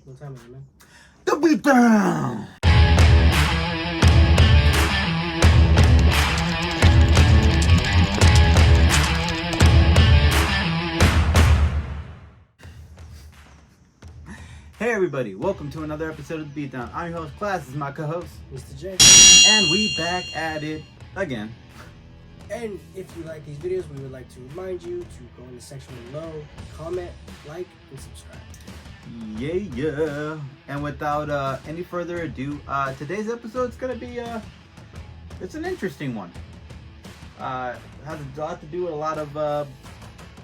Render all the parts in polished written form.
What time is it, man? The beatdown. Hey everybody, welcome to another episode of The Beatdown. I'm your host, Class, this is my co-host, Mr. J. and we back at it again. And if you like these videos, we would like to remind you to go in the section below, comment, like, and subscribe. Yeah. And without any further ado, today's episode is gonna be it's an interesting one. Has a lot to do with a lot of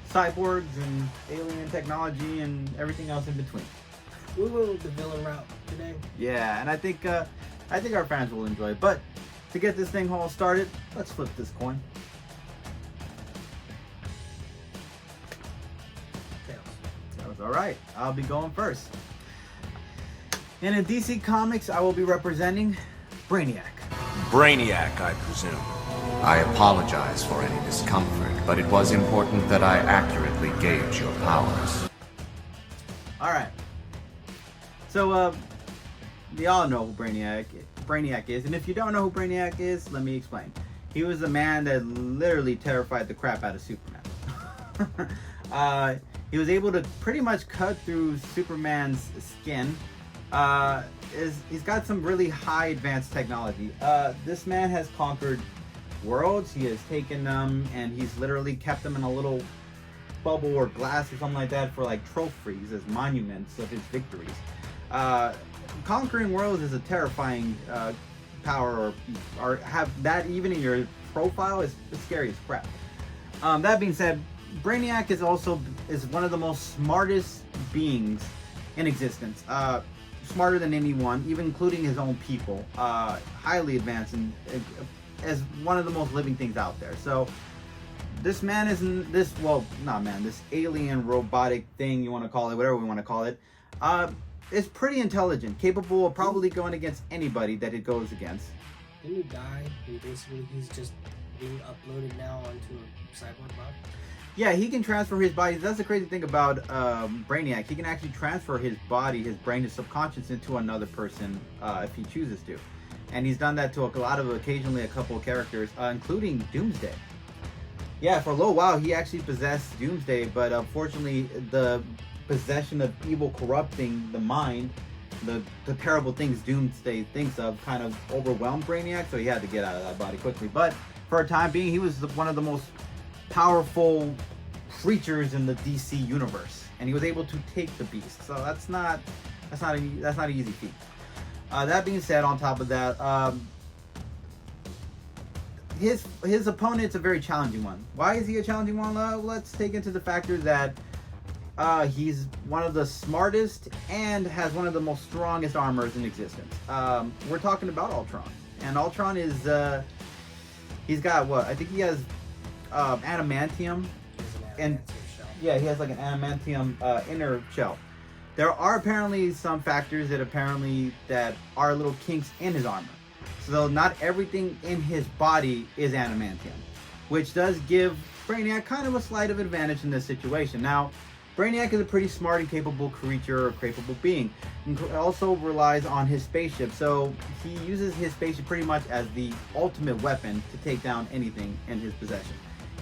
cyborgs and alien technology and everything else in between. We went with the villain route today. Yeah, and I think our fans will enjoy it. But to get this thing all started, let's flip this coin. Tails. That was all right. I'll be going first. And in DC Comics, I will be representing Brainiac. Brainiac, I presume. I apologize for any discomfort, but it was important that I accurately gauge your powers. All right. So, we all know who Brainiac is, and if you don't know who Brainiac is, let me explain. He was the man that literally terrified the crap out of Superman. He was able to pretty much cut through Superman's skin. He's got some really high advanced technology. This man has conquered worlds. He has taken them and he's literally kept them in a little bubble or glass or something like that for like trophies as monuments of his victories. Conquering worlds is a terrifying power, or have that even in your profile is scary as crap. That being said, Brainiac is one of the most smartest beings in existence. Smarter than anyone, even including his own people. Highly advanced and as one of the most living things out there. So this man isn't this alien robotic thing, you want to call it, whatever we want to call it, is pretty intelligent, capable of probably going against anybody that it goes against. Didn't he die? And basically, he's just being uploaded now onto a cyborg body? Yeah, he can transfer his body. That's the crazy thing about Brainiac. He can actually transfer his body, his brain, his subconscious into another person if he chooses to. And he's done that to occasionally a couple of characters, including Doomsday. Yeah, for a little while he actually possessed Doomsday, but unfortunately the possession of evil corrupting the mind, the terrible things Doomsday thinks of, kind of overwhelmed Brainiac, so he had to get out of that body quickly. But for a time being, he was one of the most powerful creatures in the DC universe, and he was able to take the beast. So that's not an easy feat. That being said, on top of that, his opponent's a very challenging one. Why is he a challenging one? Let's take into the factor that he's one of the smartest and has one of the most strongest armors in existence. We're talking about Ultron, and Ultron is he's got what? I think he has adamantium, and yeah, he has like an adamantium inner shell. There are apparently some factors that are little kinks in his armor. So not everything in his body is adamantium, which does give Brainiac kind of a slight of advantage in this situation. Now, Brainiac is a pretty smart and capable creature, or capable being, and also relies on his spaceship. So he uses his spaceship pretty much as the ultimate weapon to take down anything in his possession.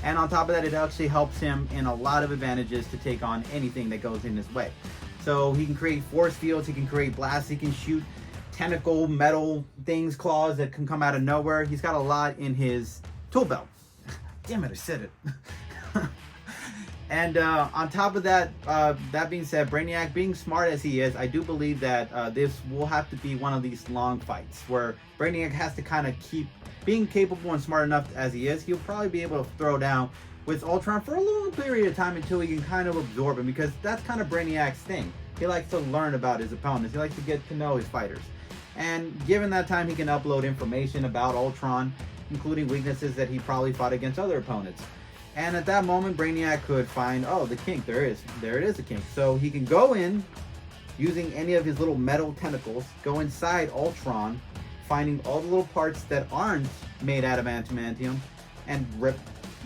And on top of that, it actually helps him in a lot of advantages to take on anything that goes in his way. So he can create force fields, he can create blasts, he can shoot tentacle, metal things, claws that can come out of nowhere. He's got a lot in his tool belt. Damn it, I said it. And on top of that, that being said, Brainiac, being smart as he is, I do believe that this will have to be one of these long fights where Brainiac has to kind of keep being capable and smart enough as he is. He'll probably be able to throw down with Ultron for a little period of time until he can kind of absorb him, because that's kind of Brainiac's thing. He likes to learn about his opponents. He likes to get to know his fighters. And given that time, he can upload information about Ultron, including weaknesses that he probably fought against other opponents. And at that moment, Brainiac could find, oh, the kink, there it is a kink. So he can go in, using any of his little metal tentacles, go inside Ultron, finding all the little parts that aren't made out of adamantium, and rip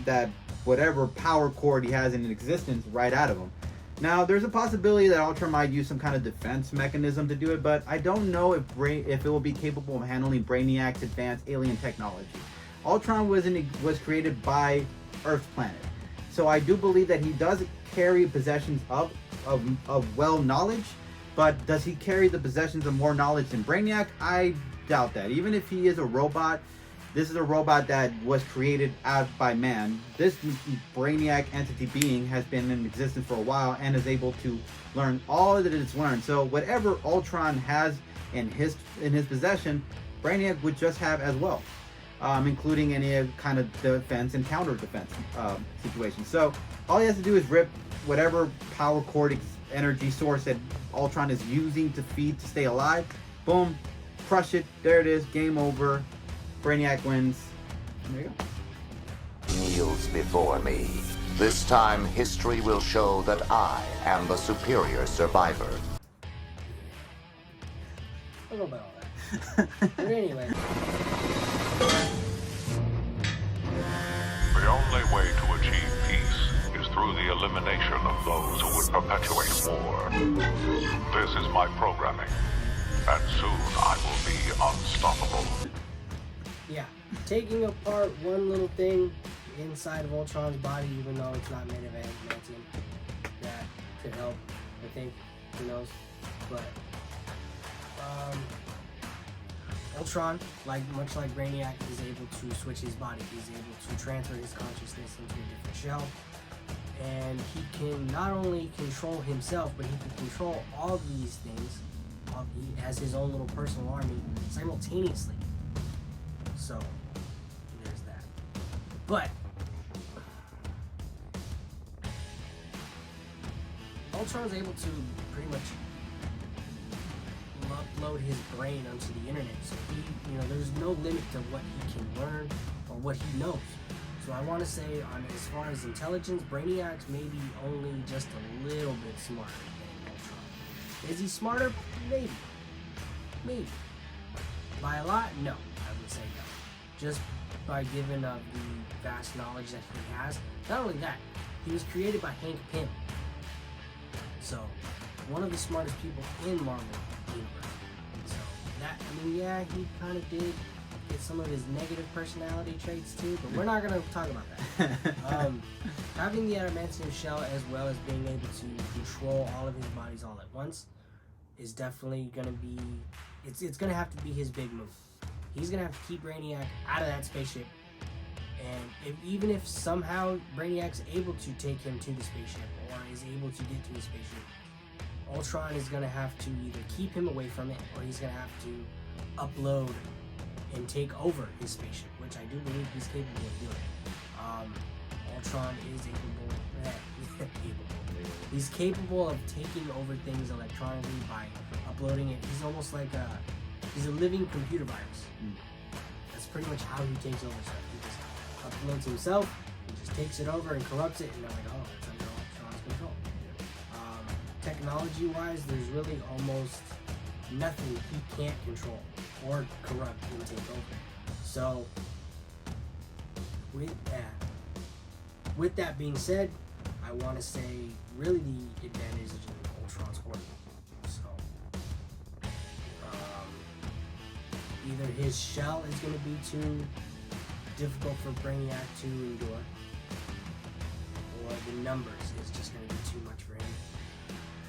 that whatever power cord he has in existence right out of him. Now, there's a possibility that Ultron might use some kind of defense mechanism to do it, but I don't know if it will be capable of handling Brainiac's advanced alien technology. Ultron was created by Earth's planet, so I do believe that he does carry possessions of well knowledge, but does he carry the possessions of more knowledge than Brainiac? I doubt that. Even if he is a robot, this is a robot that was created out by man. This Brainiac entity being has been in existence for a while and is able to learn all that it's learned. So whatever Ultron has in his possession, Brainiac would just have as well, including any kind of defense and counter defense situation. So all he has to do is rip whatever power cord energy source that Ultron is using to feed to stay alive. Boom, crush it. There it is. Game over. Brainiac wins. There you go. Kneels before me. This time, history will show that I am the superior survivor. I don't know about all that. But anyway. The only way to achieve peace is through the elimination of those who would perpetuate war. This is my programming, and soon I will be unstoppable. Yeah, taking apart one little thing inside of Ultron's body, even though it's not made of adamantium, that could help, I think. Who knows? But Ultron, much like Brainiac, is able to switch his body. He's able to transfer his consciousness into a different shell, and he can not only control himself, but he can control all these things. He has his own little personal army simultaneously. So, there's that. But Ultron's able to pretty much upload his brain onto the internet. So there's no limit to what he can learn or what he knows. So I want to say, as far as intelligence, Brainiac's maybe only just a little bit smarter than Ultron. Is he smarter? Maybe. Maybe. By a lot? No. I would say no. Just by given of the vast knowledge that he has. Not only that, he was created by Hank Pym. So, one of the smartest people in Marvel universe. So that, he kind of did get some of his negative personality traits too, but we're not gonna talk about that. Having the adamantium shell as well as being able to control all of his bodies all at once is definitely gonna be. It's gonna have to be his big move. He's gonna have to keep Brainiac out of that spaceship, and even if somehow Brainiac's able to take him to the spaceship or is able to get to the spaceship, Ultron is gonna have to either keep him away from it or he's gonna have to upload and take over his spaceship, which I do believe he's capable of doing. Ultron is he's capable of taking over things electronically by uploading it. He's almost like he's a living computer virus. That's pretty much how he takes over stuff. He just uploads himself, he just takes it over and corrupts it, and they're like, oh, it's under Ultron's control. Technology-wise, there's really almost nothing he can't control or corrupt and take over. So, with that being said, I want to say really the advantage of Ultron's horny. So, either his shell is going to be too difficult for Brainiac to endure, or the numbers is just going to be too much for him.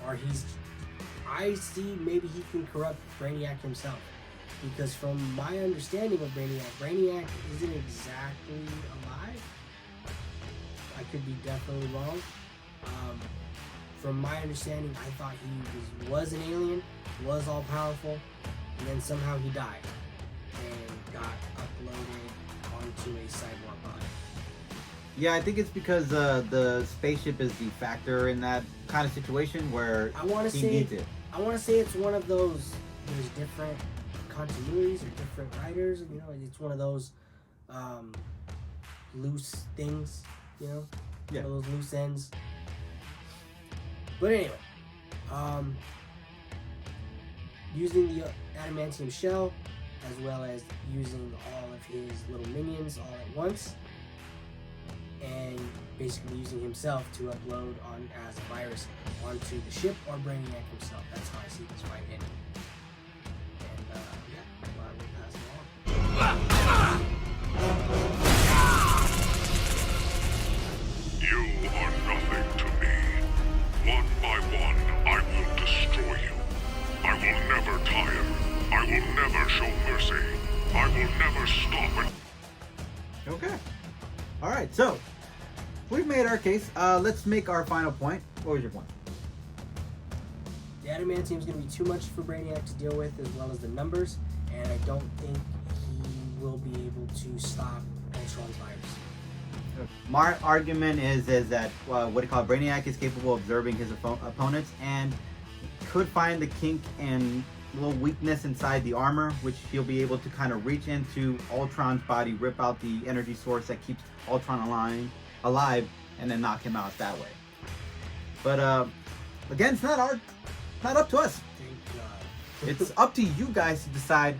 Or I see maybe he can corrupt Brainiac himself. Because from my understanding of Brainiac isn't exactly alive. I could be definitely wrong. From my understanding, I thought he was an alien, was all powerful, and then somehow he died and got uploaded onto a cyborg body. Yeah, I think it's because the spaceship is the factor in that kind of situation where he needs it. I want to say it's one of those, there's different continuities or different writers, it's one of those loose things, Yeah. One of those loose ends. But anyway, using the adamantium shell as well as using all of his little minions all at once, and basically using himself to upload on as a virus onto the ship or Brainiac himself. That's how I see this fight ending. And yeah, well, I will pass it on. You are nothing to me. One by one, I will destroy you. I will never tire. I will never show mercy. I will never stop it. Okay. All right. So we've made our case. Let's make our final point. What was your point? The adamantium is going to be too much for Brainiac to deal with, as well as the numbers, and I don't think he will be able to stop Ultron's virus. My argument is that what do you call it? Brainiac is capable of observing his opponents and could find the kink and little weakness inside the armor, which he'll be able to kind of reach into Ultron's body, rip out the energy source that keeps Ultron alive, and then knock him out that way. But again, it's not up to us. Thank God. It's up to you guys to decide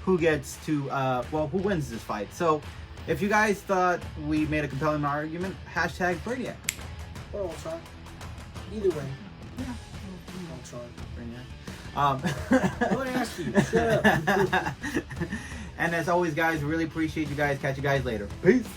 who gets to who wins this fight. So if you guys thought we made a compelling argument, hashtag Brainiac. Or Ultron. Either way. Yeah. Ultron. Brainiac. I want to ask you. Shut up. And as always, guys, really appreciate you guys. Catch you guys later. Peace.